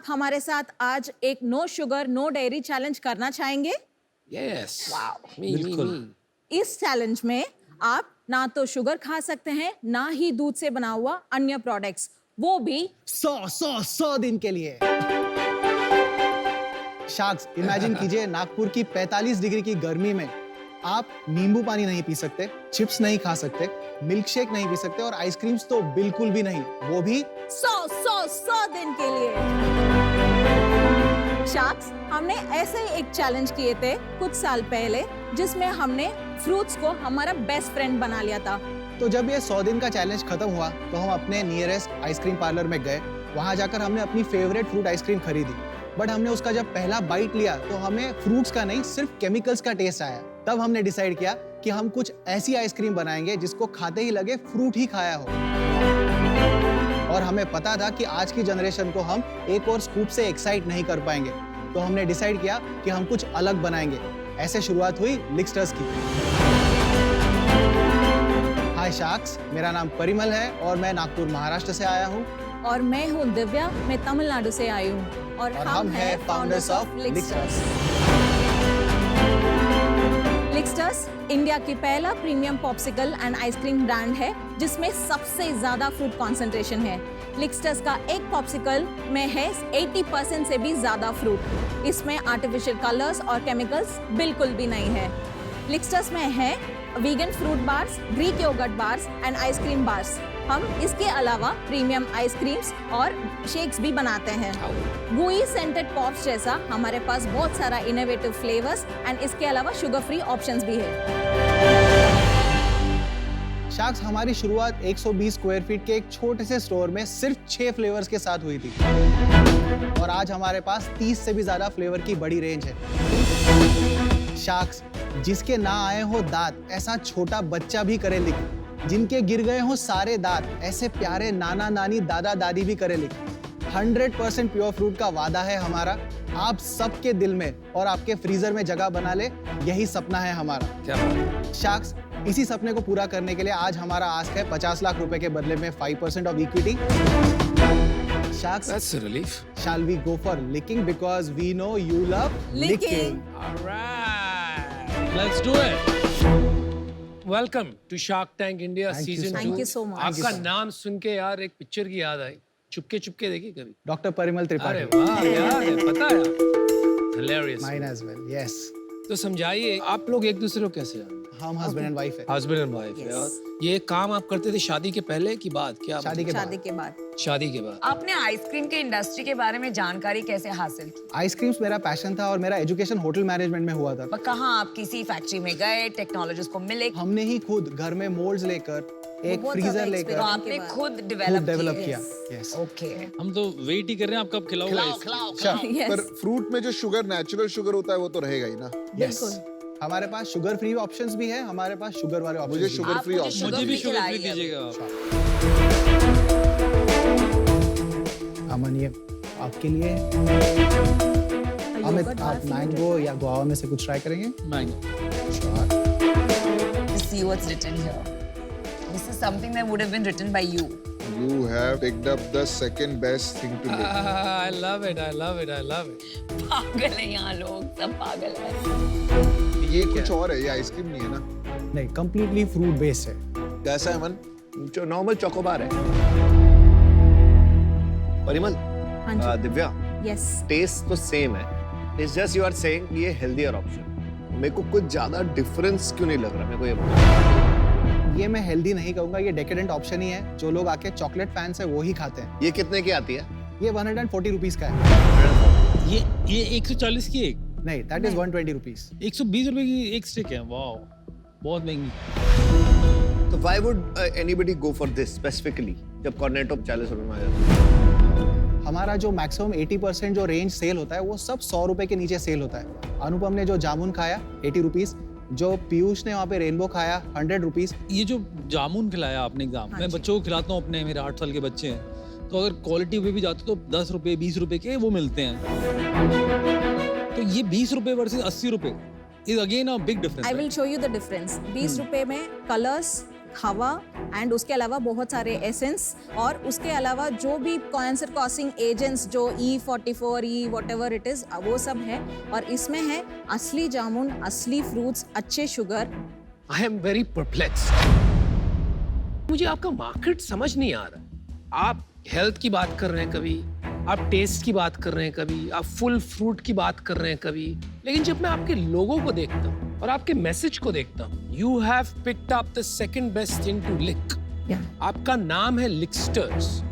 आप हमारे साथ आज एक no sugar no dairy challenge करना चाहेंगे? Yes. Wow. Me. इस चैलेंज में आप ना तो शुगर खा सकते हैं, ना ही दूध से बना हुआ अन्य प्रोडक्ट्स, वो भी 100 दिन के लिए। शार्क्स, इमेजिन कीजिए नागपुर की 45 डिग्री की गर्मी में आप नींबू पानी नहीं पी सकते, चिप्स नहीं खा सकते, मिल्क शेक नहीं पी सकते और आइसक्रीम्स तो बिल्कुल भी नहीं, वो भी 100 दिन के लिए। शार्क्स, हमने ऐसे ही एक चैलेंज किए थे कुछ साल पहले, जिसमें हमने फ्रूट्स को हमारा बेस्ट फ्रेंड बना लिया था। तो जब ये 100 दिन का चैलेंज खत्म हुआ तो हम अपने नियरेस्ट आइसक्रीम पार्लर में गए। वहां जाकर हमने अपनी फेवरेट फ्रूट आइसक्रीम खरीदी, बट हमने उसका जब पहला बाइट लिया तो हमें फ्रूट्स का नहीं सिर्फ केमिकल्स का टेस्ट आया। तब हमने डिसाइड किया कि हम कुछ ऐसी आइसक्रीम बनाएंगे जिसको खाते ही लगे फ्रूट ही खाया हो। और हमें पता था कि आज की जनरेशन को हम एक और स्कूप से एक्साइट नहीं कर पाएंगे, तो हमने डिसाइड किया कि हम कुछ अलग बनाएंगे। ऐसे शुरुआत हुई लिक्स्टर्स की। हाय शार्क्स, मेरा नाम परिमल है और मैं नागपुर महाराष्ट्र से आया हूँ। और मैं हूँ दिव्या, मैं तमिलनाडु से आई हूँ और हम हैं फाउंडर्स ऑफ लिक्स्टर्स। लिक्स्टर्स इंडिया की पहला premium popsicle and ice cream brand है जिसमें सबसे ज्यादा फ्रूट कॉन्सेंट्रेशन है। लिक्स्टर्स का एक पॉप्सिकल में है 80% से भी ज्यादा फ्रूट। इसमें आर्टिफिशियल कलर्स और केमिकल्स बिल्कुल भी नहीं है। लिक्स्टर्स में है vegan fruit bars, Greek yoghurt bars and ice cream bars. हम इसके अलावा प्रीमियम आइसक्रीम्स और शेक्स भी बनाते हैं। गुई सेंटेड पॉप्स जैसा हमारे पास बहुत सारा इनोवेटिव फ्लेवर्स एंड इसके अलावा शुगर फ्री ऑप्शंस भी है। शार्क्स, हमारी शुरुआत 120 स्क्वायर फीट के एक छोटे से स्टोर में सिर्फ 6 फ्लेवर्स के साथ हुई थी और आज हमारे पास 30 से भी ज्यादा फ्लेवर की बड़ी रेंज है। शार्क्स, जिसके ना आए हो दांत ऐसा छोटा बच्चा भी करे लिख, जिनके गिर गए हो सारे दांत ऐसे प्यारे नाना नानी दादा दादी भी करे लिख। 100% प्योर फ्रूट का वादा है हमारा, आप सबके दिल में और आपके फ्रीजर में जगह बना ले, यही सपना है हमारा। क्या बात? शार्क्स, इसी सपने को पूरा करने के लिए आज हमारा आस्क है 50 लाख रुपए के बदले में 5% of equity. Sharks, That's a relief. shall we go for licking because we know you love licking. All right. Let's do it. Welcome to Shark Tank India Thank you Season so 2. Thank you so much. आपका नाम सुन के यार एक picture की याद आई। चुपके चुपके देखी कभी? Doctor Parimal अरे त्रिपाठी। वाह यार, पता है। Hilarious. Mine as well, yes. तो समझाइए आप लोग एक दूसरे को कैसे जानते? हम हस्बैंड एंड वाइफ है। Husband and wife Yes. यार। ये काम आप करते थे शादी के पहले की बाद? क्या शादी के शादी बाद। के बाद। शादी के बाद। आपने आइसक्रीम के इंडस्ट्री के बारे में जानकारी कैसे हासिल की? आइसक्रीम्स मेरा पैशन था और मेरा एजुकेशन होटल मैनेजमेंट में हुआ था। पर कहाँ आप किसी फैक्ट्री में गए, टेक्नोलॉजिस्ट को मिले, हमने ही खुद घर में मोल्ड्स लेकर एक बहुत फ्रीजर ज्यादा लेकर तो experience आपने के बाद। खुद डेवलप डेवलप किया। यस। ओके। हम तो वेट ही कर रहे हैं, आप कब खिलाओगे? Yes. पर फ्रूट में जो शुगर नेचुरल शुगर होता है वो तो रहेगा ही ना। यस। हमारे पास शुगर फ्री ऑप्शंस भी है, हमारे पास शुगर वाले ऑप्शंस मुझे भी शुगर आप फ्री मुझे ऑप्शन। शुगर मुझे भी फ्री शुगर फ्री खिलाइए। दीजिएगा आप। हैं। अमन, ये आपके लिए। अमित, आप मैंगो या गुआवा में से कुछ ट्राई करेंगे? See what's written here. This is something that would have been written by you. You have picked up the second best thing to live. I love it. I love it. I love it. पागल है यहाँ लोग, सब पागल है। ये कुछ और है, ये आइसक्रीम नहीं है ना। नहीं, कंप्लीटली फ्रूट बेस्ड है। कैसा है मन? जो नॉर्मल चोकोबार है। परिमल, हाँ जी। दिव्या, Yes. टेस्ट तो सेम है। It's just you are saying ये हेल्दियर ऑप्शन। मेरे को कुछ ज्यादा डिफरेंस क्यों नहीं लग रहा? मेरे को ये बताओ। ये मैं हेल्दी नहीं कहूंगा, ये डेकेडेंट ऑप्शन ही है। जो लोग आके चॉकलेट फैंस है वो ही खाते हैं। ये कितने की आती है? ये 140 रुपीज का है। ये 140 की एक, नहीं, दैट इज 120 रुपीज। 120 रुपए की एक स्टिक है। वाओ, बहुत महंगी। तो why would anybody go for this specifically जब कॉर्नेटो 40 रुपए में आ जाता है? हमारा जो मैक्सिमम 80% जो रेंज सेल होता है वो सब 100 रुपए के नीचे सेल होता है। अनुपम ने जो जामुन खाया 80 रुपीज, जो पीयूष ने वहाँ पे रेनबो खाया 100 रुपीज। ये जो जामुन खिलाया आपने एग्जाम, मैं बच्चों को खिलाता हूँ अपने, मेरे 8 साल के बच्चे हैं, तो अगर क्वालिटी पे भी जाते तो 10 रुपए 20 रुपए के वो मिलते हैं। तो ये 20 रुपए वर्सेस 80 रुपए is again a big difference. I will show you the difference. 20 रुपए में कलर्स, हवा एंड उसके अलावा बहुत सारे एसेंस और उसके अलावा जो भी कैंसर कॉसिंग एजेंट्स जो E44 व्हाटएवर इट इज वो सब है और इसमें है असली जामुन, असली फ्रूट्स, अच्छे sugar. I am very perplexed. मुझे आपका मार्केट समझ नहीं आ रहा। आप हेल्थ की बात कर रहे हैं कभी, आप टेस्ट की बात कर रहे हैं कभी, आप फुल फ्रूट की बात कर रहे हैं कभी, लेकिन जब मैं आपके लोगों को देखता हूँ और आपके मैसेज को देखता हूँ, you have picked up the second best thing to lick. आपका नाम है लिकस्टर्स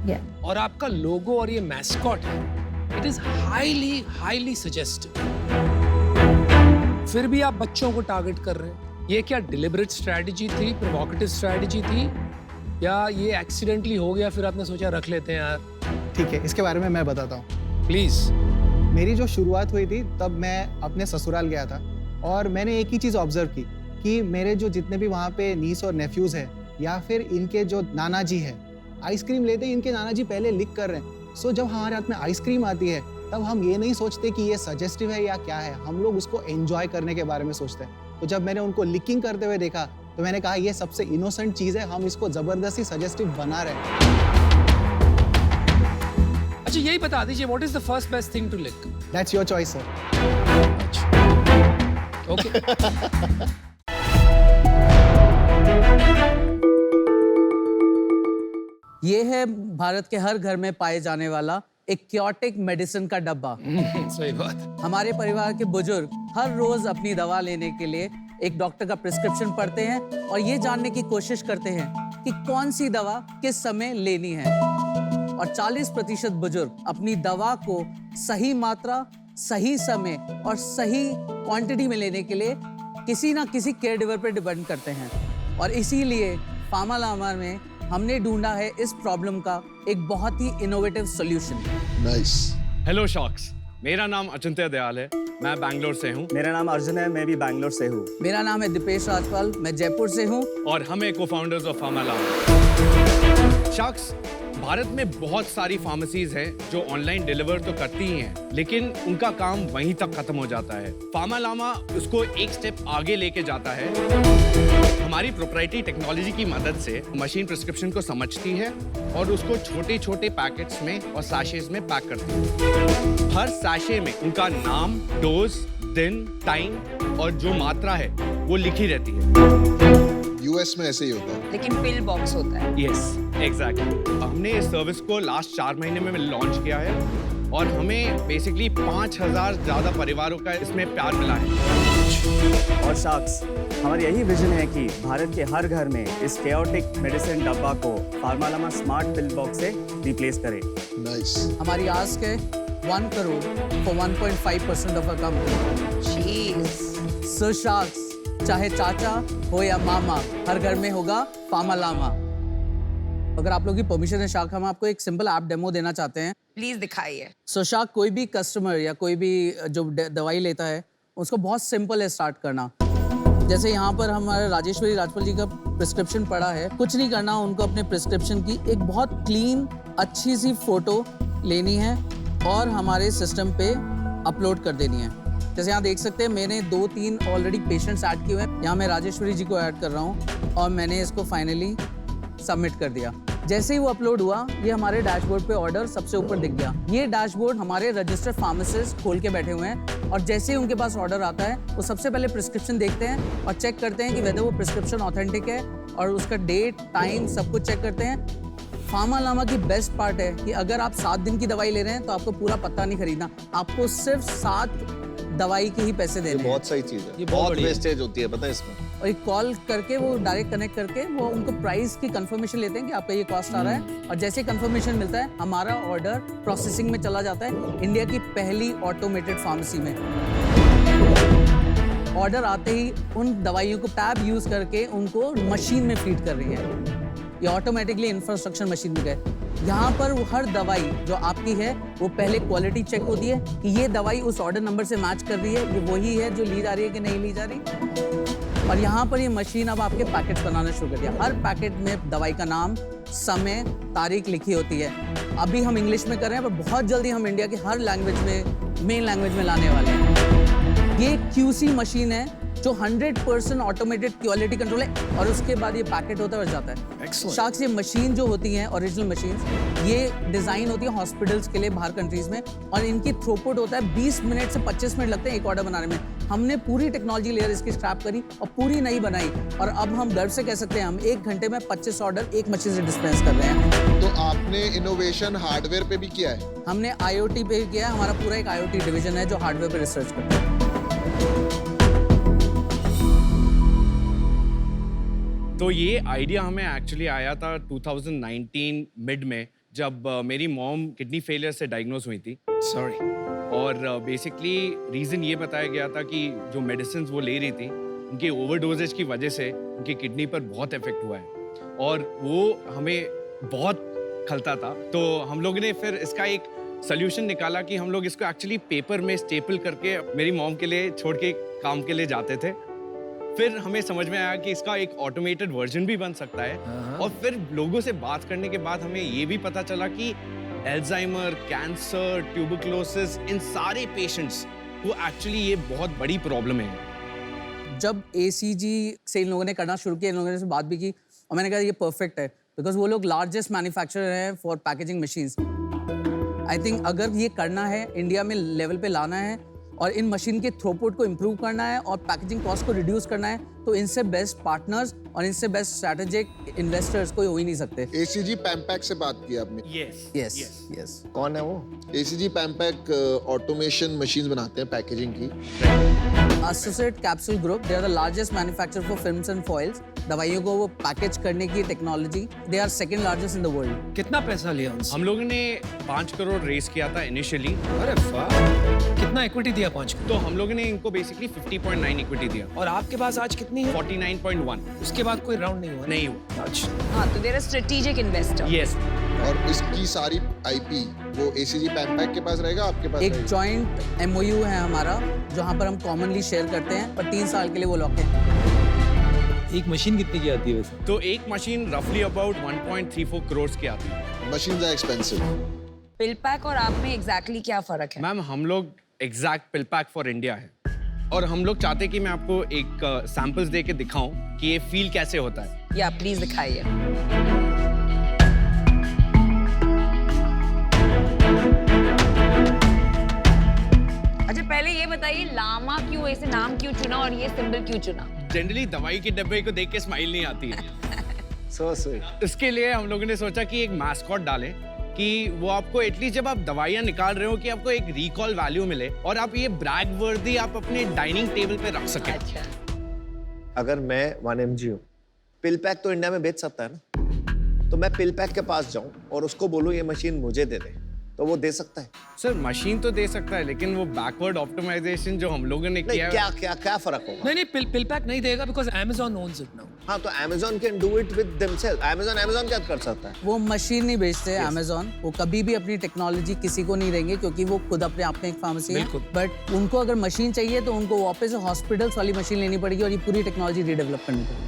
और आपका लोगो और ये मैस्कॉट है, it is highly highly suggestive. फिर भी आप बच्चों को टारगेट कर रहे हैं। ये क्या डिलिबरेट स्ट्रेटजी थी, प्रोवोकेटिव स्ट्रेटजी थी, या ये एक्सीडेंटली हो गया फिर आपने सोचा रख लेते हैं यार? ठीक है, इसके बारे में मैं बताता हूँ। प्लीज। मेरी जो शुरुआत हुई थी तब मैं अपने ससुराल गया था और मैंने एक ही चीज़ ऑब्जर्व की कि मेरे जो जितने भी वहाँ पे नीस और नेफ्यूज़ हैं या फिर इनके जो नाना जी हैं, आइसक्रीम लेते ही इनके नाना जी पहले लिक कर रहे हैं। सो जब हमारे हाथ में आइसक्रीम आती है तब हम ये नहीं सोचते कि ये सजेस्टिव है या क्या है, हम लोग उसको एंजॉय करने के बारे में सोचते हैं। तो जब मैंने उनको लिकिंग करते हुए देखा तो मैंने कहा ये सबसे इनोसेंट चीज़ है, हम इसको ज़बरदस्ती सजेस्टिव बना रहे हैं। अच्छा यही बता दीजिए, what is the first best thing to lick? That's your choice sir. Okay. ये है भारत के हर घर में पाए जाने वाला एक क्योटिक मेडिसिन का डब्बा। सही बात। हमारे परिवार के बुजुर्ग हर रोज अपनी दवा लेने के लिए एक डॉक्टर का प्रिस्क्रिप्शन पढ़ते हैं और ये जानने की कोशिश करते हैं कि कौन सी दवा किस समय लेनी है। और 40% बुजुर्ग अपनी दवा को सही मात्रा, सही समय और सही क्वांटिटी में लेने के लिए किसी ना किसी केयर गिवर पर डिपेंड करते हैं। और इसीलिए फार्मालामा में हमने ढूंढा है इस प्रॉब्लम का एक बहुत ही innovative solution. Nice. Hello sharks, मेरा नाम अचिंत्य दयाल है, मैं बैंगलोर से हूँ। मेरा नाम अर्जुन है, मैं भी बैंगलोर से हूँ। मेरा नाम है दीपेश राजपाल, मैं जयपुर से हूँ। और हम हैं को-फाउंडर्स ऑफ फार्मालामा। शॉक्स, भारत में बहुत सारी फार्मेसीज हैं जो ऑनलाइन डिलीवर तो करती ही हैं, लेकिन उनका काम वहीं तक खत्म हो जाता है। फार्मालामा उसको एक स्टेप आगे लेके जाता है। हमारी प्रोप्राइटरी टेक्नोलॉजी की मदद से मशीन प्रिस्क्रिप्शन को समझती है और उसको छोटे छोटे पैकेट्स में और सैशेज में पैक करती है। हर सैशे में उनका नाम, डोज, दिन, टाइम और जो मात्रा है वो लिखी रहती है। यूएस में ऐसे ही होता है, लेकिन पिल बॉक्स होता है। Yes, exactly. हमने इस सर्विस को लास्ट 4 महीने में लॉन्च किया है और हमें बेसिकली 5000 ज़्यादा परिवारों का इसमें प्यार मिला है। और शॉक्स, हमारी यही विजन है कि भारत के हर घर में इस केओटिक मेडिसिन डब्बा को फार्मालामा स्मार्ट पिल बॉक्स से रिप्लेस करें। नाइस। हमारी आस्क है 1 crore for 1.5% of a company. So sharks, चाहे चाचा हो या मामा, हर घर में होगा फार्मालामा। अगर आप लोग की परमिशन है शाक, हम आपको एक सिंपल ऐप डेमो देना चाहते हैं। प्लीज दिखाइए। सो शाक, कोई भी कस्टमर या कोई भी जो दवाई लेता है उसको बहुत सिंपल है स्टार्ट करना। जैसे यहाँ पर हमारे राजेश्वरी राजपाल जी का प्रिस्क्रिप्शन पड़ा है, कुछ नहीं करना, उनको अपने प्रिस्क्रिप्शन की एक बहुत क्लीन अच्छी सी फोटो लेनी है और हमारे सिस्टम पे अपलोड कर देनी है। जैसे यहाँ देख सकते हैं मैंने 2-3 ऑलरेडी पेशेंट्स ऐड किए हुए हैं। यहाँ मैं राजेश्वरी जी को ऐड कर रहा हूँ और मैंने इसको फाइनली सबमिट कर दिया। जैसे ही वो अपलोड हुआ, ये हमारे डैशबोर्ड पे ऑर्डर सबसे ऊपर दिख गया। ये डैशबोर्ड हमारे रजिस्टर्ड फार्मासिस्ट खोल के बैठे हुए हैं और जैसे ही उनके पास ऑर्डर आता है वो सबसे पहले प्रिस्क्रिप्शन देखते हैं और चेक करते हैं कि वेदर वो प्रिस्क्रिप्शन ऑथेंटिक है और उसका डेट, टाइम सब कुछ चेक करते हैं। फार्मालामा की बेस्ट पार्ट है कि अगर आप 7 दिन की दवाई ले रहे हैं तो आपको पूरा पत्ता नहीं खरीदना, आपको सिर्फ 7 दवाई के ही पैसे देने हैं। बहुत सही चीज है, ये बहुत बहुत बढ़िया है। वेस्टेज होती है पता है इसमें। और एक कॉल करके वो डायरेक्ट कनेक्ट करके वो उनको प्राइस की कंफर्मेशन लेते हैं कि आपका ये कॉस्ट आ रहा है और जैसे कंफर्मेशन मिलता है हमारा ऑर्डर प्रोसेसिंग में चला जाता है इंडिया की पहली ऑटोमेटेड फार्मेसी में। ऑर्डर आते ही उन दवाइयों को टैब यूज करके उनको मशीन में फीड कर रही है। ये ऑटोमेटिकली इंफ्रास्ट्रक्चर मशीन में गए। यहाँ पर वो हर दवाई जो आपकी है वो पहले क्वालिटी चेक होती है कि ये दवाई उस ऑर्डर नंबर से मैच कर रही है, ये वही है जो ली जा रही है कि नहीं ली जा रही। और यहाँ पर ये मशीन अब आपके पैकेट बनाना शुरू कर दिया। हर पैकेट में दवाई का नाम, समय, तारीख लिखी होती है। अभी हम इंग्लिश में कर रहे हैं पर बहुत जल्दी हम इंडिया के हर लैंग्वेज में, मेन लैंग्वेज में लाने वाले हैं। ये QC मशीन है जो 100% ऑटोमेटेड क्वालिटी कंट्रोल है, और उसके बाद ये पैकेट होता है और जाता है। शार्क्स, ये मशीन जो होती हैं, ओरिजिनल मशीन्स, ये डिज़ाइन होती है हॉस्पिटल्स के लिए बाहर कंट्रीज में, और इनकी थ्रूपुट होता है 20 मिनट से 25 मिनट लगते हैं एक ऑर्डर बनाने में। हमने पूरी टेक्नोलॉजी लेयर इसकी स्क्रैप करी और पूरी नई बनाई, और अब हम गर्व से कह सकते हैं हम 1 घंटे में 25 ऑर्डर एक मशीन से डिस्पेंस कर रहे हैं। तो आपने इनोवेशन हार्डवेयर पे भी किया है? हमने IoT पे किया है, हमारा पूरा एक IoT डिवीजन है जो हार्डवेयर पे रिसर्च करता है। तो ये आइडिया हमें एक्चुअली आया था 2019 मिड में, जब मेरी मॉम किडनी फेलियर से डायग्नोज हुई थी। सॉरी। और बेसिकली रीज़न ये बताया गया था कि जो मेडिसिन वो ले रही थी, उनके ओवरडोजेज की वजह से उनकी किडनी पर बहुत इफेक्ट हुआ है, और वो हमें बहुत खलता था। तो हम लोगों ने फिर इसका एक सोल्यूशन निकाला कि हम लोग इसको एक्चुअली पेपर में स्टेपल करके मेरी मॉम के लिए छोड़ के काम के लिए जाते थे। फिर हमें समझ में आया कि इसका एक ऑटोमेटेड वर्जन भी बन सकता है, और फिर लोगों से बात करने के बाद हमें ये भी पता चला कि अल्जाइमर, कैंसर, ट्यूबरकुलोसिस, इन सारे पेशेंट्स को एक्चुअली ये बहुत बड़ी प्रॉब्लम है। जब ACG से इन लोगों ने करना शुरू किया, इन लोगों ने से बात भी की, और मैंने कहा ये परफेक्ट है, बिकॉज वो लोग लार्जेस्ट मैन्युफैक्चरर हैं for packaging machines. I think अगर ये करना है, इंडिया में लेवल पे लाना है, और इन मशीन के थ्रूपुट को इम्प्रूव करना है, और पैकेजिंग कॉस्ट को रिड्यूस करना है, तो इनसे बेस्ट पार्टनर्स और इनसे बेस्ट स्ट्रैटेजिक इन्वेस्टर्स कोई हो ही नहीं सकते। ACG पैम्पैक से बात की आपने? यस। कौन है वो? ACG पैम्पैक ऑटोमेशन मशीन्स बनाते हैं पैकेजिंग की। Associate capsule group, they are the largest manufacturer for films and foils. दवाइयों को वो पैकेज करने की technology, they are second largest in the world. कितना पैसा लिया उनसे? हम लोगों ने 5 करोड़ रेस किया था इनिशियली। अरे वाह, कितना इक्विटी दिया? 5 करोड़। तो हम लोगों ने इनको बेसिकली 50.9 इक्विटी दिया। और आपके पास आज कितनी है? 49.1। उसके बाद कोई राउंड नहीं हुआ? नहीं हुआ। अच्छा। हाँ, तो देयर स्ट्रेटेजिक इन्वेस्टर। यस। और इसकी सारी IP वो ACG पैम्पैक के पास रहेगा, आपके पास एक रहेगा? जॉइंट MOU है हमारा, जहाँ पर हम कॉमनली शेयर करते हैं, पर 3 साल के लिए वो लॉक है। एक मशीन कितने की आती है वैसे? तो एक मशीन रफली अबाउट 1.34 करोड़ की आती है। Machines are expensive. Pill pack और आप में एग्जैक्टली क्या फर्क है? मैम, हम लोग exact pill pack for India है, और हम लोग चाहते हैं कि मैं आपको एक सैंपल्स दे के दिखाऊं कि ये फील कैसे होता है। या प्लीज दिखाइए। अच्छा, पहले ये बताइए लामा क्यों, ऐसे नाम क्यों चुना और ये सिंबल क्यों चुना? जनरली दवाई के डब्बे को देख के स्माइल नहीं आती है। So sweet. इसके लिए हम लोगों ने सोचा कि एक मैस्कॉट डालें, कि वो आपको एटलीस्ट जब आप दवाइयाँ निकाल रहे हो कि आपको एक रिकॉल वैल्यू मिले, और आप ये ब्रैग वर्दी आप अपने डाइनिंग टेबल पे रख सकें। अच्छा। अगर मैं 1 mg हूँ, पिल पैक तो इंडिया में बेच सकता है ना, तो मैं पिल पैक के पास जाऊँ और उसको बोलूँ ये मशीन मुझे दे दे, तो वो दे सकता है? सर, मशीन तो दे सकता है, लेकिन वो बैकवर्ड ऑप्टिमाइजेशन जो हम लोगों ने नहीं, किया क्या फर्क होगा? नहीं, पिल पैक नहीं देगा, because Amazon owns it now. हाँ, तो Amazon can do it with themselves. Amazon क्या कर सकता है? वो मशीन नहीं बेचते अमेजोन, वो कभी भी अपनी टेक्नोलॉजी किसी को नहीं देंगे, क्योंकि वो खुद अपने आप में एक फार्मेसी है। बिल्कुल। बट उनको अगर मशीन चाहिए तो उनको वापस से हॉस्पिटल्स वाली मशीन लेनी पड़ेगी, और ये पूरी टेक्नोलॉजी रीडेवलप करनी पड़ेगी।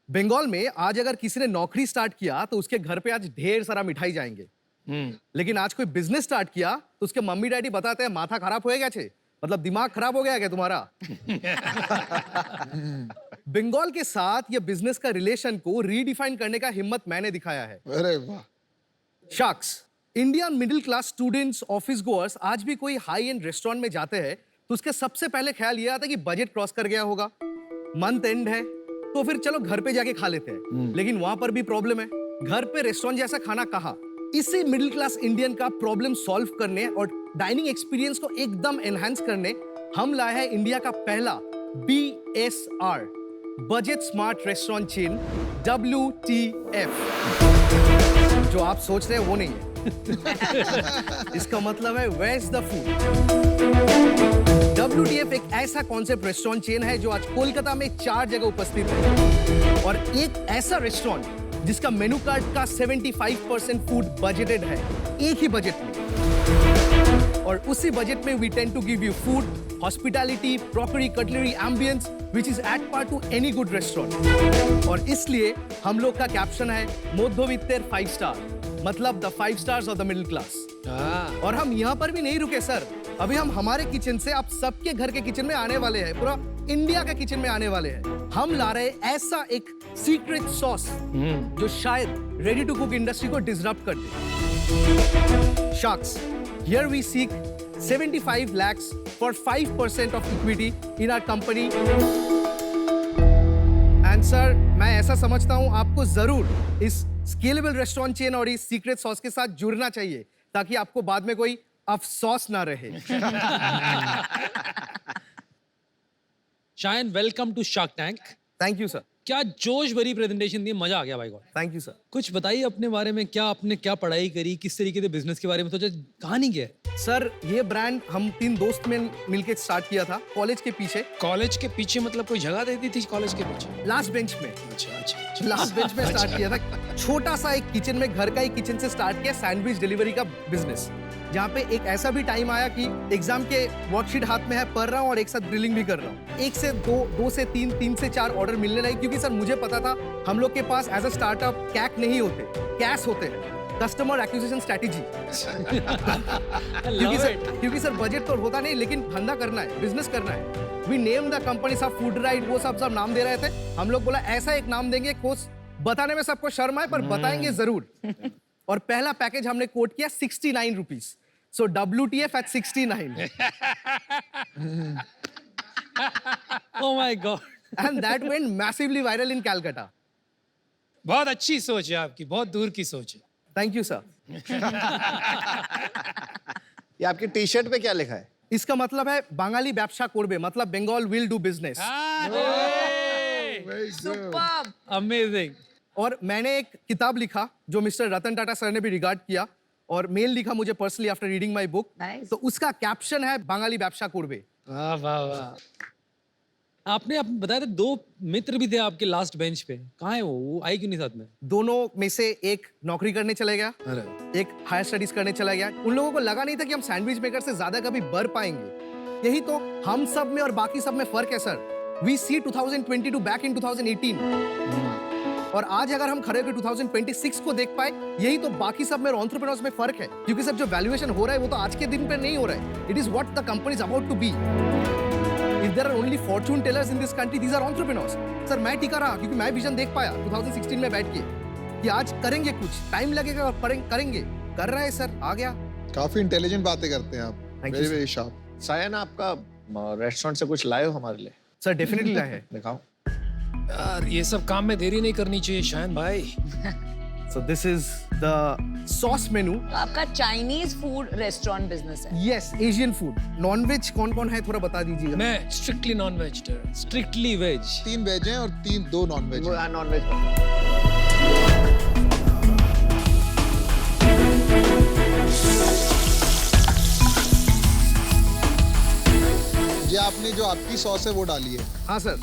बंगाल में आज अगर किसी ने नौकरी स्टार्ट किया तो उसके घर पे आज ढेर सारा मिठाई जाएंगे। लेकिन आज कोई बिजनेस स्टार्ट किया तो उसके मम्मी डैडी बताते हैं माथा खराब हो गया छे, मतलब दिमाग खराब हो गया क्या तुम्हारा? बंगाल के साथ ये बिजनेस का रिलेशन को रीडिफाइन करने का हिम्मत मैंने दिखाया है। अरे वाह। Sharks, Indian middle class students, office goers आज भी कोई हाई एंड रेस्टोरेंट में जाते हैं तो उसके सबसे पहले ख्याल ये आता है कि बजट क्रॉस कर गया होगा, मंथ एंड है, तो फिर चलो घर पे जाके खा लेते हैं। लेकिन वहां पर भी प्रॉब्लम है, घर पे रेस्टोरेंट जैसा खाना कहाँ? इसी मिडिल क्लास इंडियन का प्रॉब्लम सॉल्व करने और डाइनिंग एक्सपीरियंस को एकदम एनहांस करने हम लाए हैं इंडिया का पहला BSR, budget smart restaurant chain, WTF। जो आप सोच रहे हैं वो नहीं है। इसका मतलब है Where's the food? WTF एक ऐसा कॉन्सेप्ट रेस्टोरेंट चेन है जो आज कोलकाता में 4 जगह उपस्थित है, और एक ऐसा रेस्टोरेंट जिसका मेनू कार्ड का 75% फूड बजटेड है, एक ही बजट में। और उसी बजट में we tend to give you food, hospitality, crockery, cutlery, ambience which is at par to any good restaurant. और इसलिए हम लोग का कैप्शन है मध्यवित्तेर 5 स्टार, मतलब the 5 stars of the middle class. और हम यहाँ पर भी नहीं रुके सर, अभी हम हमारे किचन से आप सबके घर के किचन में आने वाले हैं, पूरा इंडिया के किचन में आने वाले हैं। हम ला रहे हैं ऐसा एक सीक्रेट सॉस जो शायद रेडी टू कुक इंडस्ट्री को डिसरप्ट कर दे। Sharks, here we seek 75 lakhs for 5% of equity in our company. And sir, मैं ऐसा समझता हूँ आपको जरूर इस स्केलेबल रेस्टोरेंट चेन और इस सीक्रेट सॉस के साथ जुड़ना चाहिए ताकि आपको बाद में कोई अफसोस ना रहे। Shayan, welcome to Shark Tank. Thank you sir. क्या जोश भरी प्रेजेंटेशन दी, मजा आ गया भाई गॉड। Thank you sir. कुछ बताइए अपने बारे में, क्या आपने क्या पढ़ाई करी, किस तरीके से बिजनेस के बारे में सोचा, कहानी क्या है? सर, ये ब्रांड हम 3 दोस्त में मिलके स्टार्ट किया था कॉलेज के पीछे। कॉलेज के पीछे मतलब कोई जगह दे दी थी कॉलेज के पीछे? लास्ट बेंच में। अच्छा। लास्ट बेंच में स्टार्ट किया था, छोटा सा एक किचन में, घर का एक किचन से स्टार्ट किया सैंडविच डिलीवरी का बिजनेस, जहाँ पे एक ऐसा भी टाइम आया कि एग्जाम के वर्कशीट हाथ में है, पढ़ रहा हूँ और एक साथ ड्रिलिंग भी कर रहा हूँ। 1 से 2, 2 से 3, 3 से 4 ऑर्डर मिलने लगे क्योंकि सर मुझे पता था हम लोग के पास एज अ स्टार्टअप कैक नहीं होते, कैश होते हैं, कस्टमर एक्विजिशन स्ट्रेटेजी। क्योंकि सर बजट तो होता नहीं, लेकिन धंधा करना है, बिजनेस करना है। वी नेम द कंपनी, सब फूड राइट वो सब नाम दे रहे थे। हम लोग बोला ऐसा एक नाम देंगे कोर्स बताने में सबको शर्म आए पर बताएंगे जरूर। और पहला पैकेज हमने कोट किया 69 rupees. So WTF at 69. Oh my God. And that went massively viral in Calcutta. बहुत अच्छी सोच है आपकी, बहुत दूर की सोच है। Thank you sir. ये आपकी टी शर्ट पे क्या लिखा है? इसका मतलब है बंगाली व्यवसाय करबे, मतलब Bengal will do business. Superb. Amazing. और मैंने एक किताब लिखा जो मिस्टर रतन टाटा सर ने भी रिगार्ड किया, और मेल लिखा मुझे personally after reading my book. तो उसका कैप्शन है बंगाली व्यवसाय करबे। वाह वाह वाह। आपने बताया था 2 मित्र भी थे आपके लास्ट बेंच पे, कहाँ है वो आई क्यों नहीं साथ में? दोनों में से एक नौकरी करने चले गया, एक हायर स्टडीज करने चला गया। उन लोगों को लगा नहीं था कि हम सैंडविच मेकर से ज्यादा कभी बढ़ पाएंगे। यही तो हम सब में और बाकी सब में फर्क है sir. We see 2022 back in 2018, और आज अगर हम खड़े होकर 2026 को देख पाए, यही तो बाकी सब में एंटरप्रेन्योर्स में फर्क है। क्योंकि सर जो वैल्यूएशन हो रहा है वो तो आज के दिन पे नहीं हो रहा है। It is what the company is about to be. If there are only fortune tellers in this country, these are entrepreneurs. Sir मैं टिका रहा क्योंकि मैं विजन देख पाया 2016 में बैठ के कि आज करेंगे, कुछ टाइम लगेगा और करेंगे। कर रहा है सर, आ गया। काफी इंटेलिजेंट बातें करते हैं आप, वेरी वेरी शार्प। सायन, आपका रेस्टोरेंट से कुछ लाए हो हमारे लिए? सर डेफिनेटली लाए हैं। दिखाओ यार, ये सब काम में देरी नहीं करनी चाहिए शायन भाई। So this is the sauce menu. आपका चाइनीज फूड रेस्टोरेंट बिजनेस है? Yes, Asian food. नॉन-वेज कौन-कौन है थोड़ा बता दीजिएगा। मैं strictly non vegetarian. Strictly veg. 3 veg हैं और 2 नॉन वेज। Non veg. ये आपने जो आपकी सॉस है वो डाली है? हाँ सर।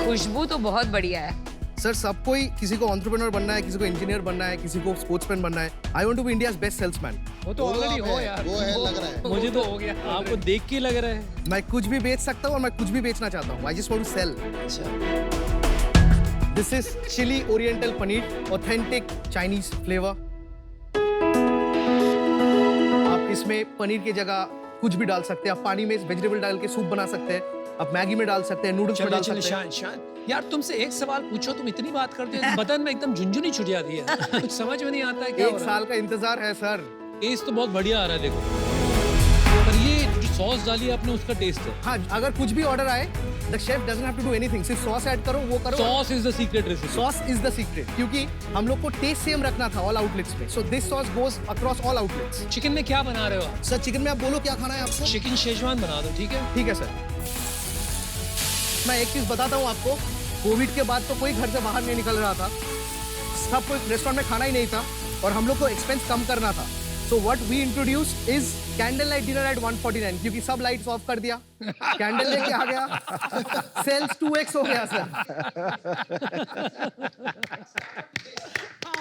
खुशबू तो बहुत बढ़िया है। सर सब कोई, किसी को एंटरप्रेन्योर बनना है, किसी को इंजीनियर बनना है, किसी को स्पोर्ट्समैन बनना है। I want to be India's best salesman. वो तो ऑलरेडी हो यार। वो है, लग रहा है। मुझे तो हो गया। आपको देख के लग रहा है। मैं कुछ भी बेच सकता हूँ और मैं कुछ भी बेचना चाहता हूँ। I just want to sell. This is chilli oriental paneer, authentic Chinese flavour. आप इसमें पनीर की जगह कुछ भी डाल सकते हैं। आप पानी में वेजिटेबल डाल के सूप बना सकते हैं, आप मैगी में डाल सकते हैं, नूडल्स में डाल सकते हैं। शान, यार तुमसे एक सवाल पूछो, तुम इतनी बात करते हो, बदन में एकदम झुंझुनी छुट जाती है। कुछ समझ में नहीं आता है क्या हो 1 रहा साल का इंतजार है सर। टेस्ट तो बहुत बढ़िया आ रहा है, देखो। पर ये जो सॉस डाली है आपने, उसका टेस्ट है। हाँ, अगर कुछ भी ऑर्डर आए, the chef doesn't have to do anything, सिर्फ सॉस ऐड करो, वो करो। Sauce is the secret recipe. Sauce is the secret, क्योंकि हम लोग को टेस्ट सेम रखना था ऑल आउटलेट्स में। So this sauce goes across all outlets. Chicken में क्या बना रहे हो आप? सर चिकन में आप बोलो क्या खाना है आपको? चिकन शेजवान बना दो, ठीक है? ठीक है सर। मैं एक चीज बताता हूँ आपको, कोविड के बाद तो कोई घर से बाहर नहीं निकल रहा था, सब कोई रेस्टोरेंट में खाना ही नहीं था, और हम लोग को एक्सपेंस कम करना था। So what we introduced is candle light dinner at 149, क्योंकि सब लाइट्स ऑफ कर दिया, कैंडल लेके आ गया, सेल्स 2x हो गया सर।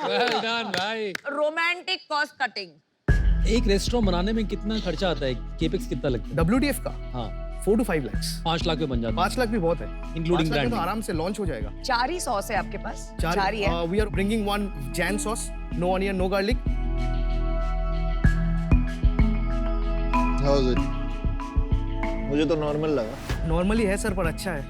वेल डन भाई। Romantic cost cutting. एक रेस्टोरेंट बनाने में कितना खर्चा आता है? केपेक्स कितना लगता है? WTF का? हाँ, 4 to 5 lakhs। 5 लाख में बन जाता है। 5 लाख भी बहुत है, इंक्लूडिंग 5 लाख में तो ब्रांडिंग। आराम से लॉन्च हो जाएगा। 4 ही सॉस है आपके पास? 4 ही है। We are bringing 1 Jain sauce, no onion, no garlic. How is it? मुझे तो नॉर्मल लगा। नॉर्मली है सर, पर अच्छा है।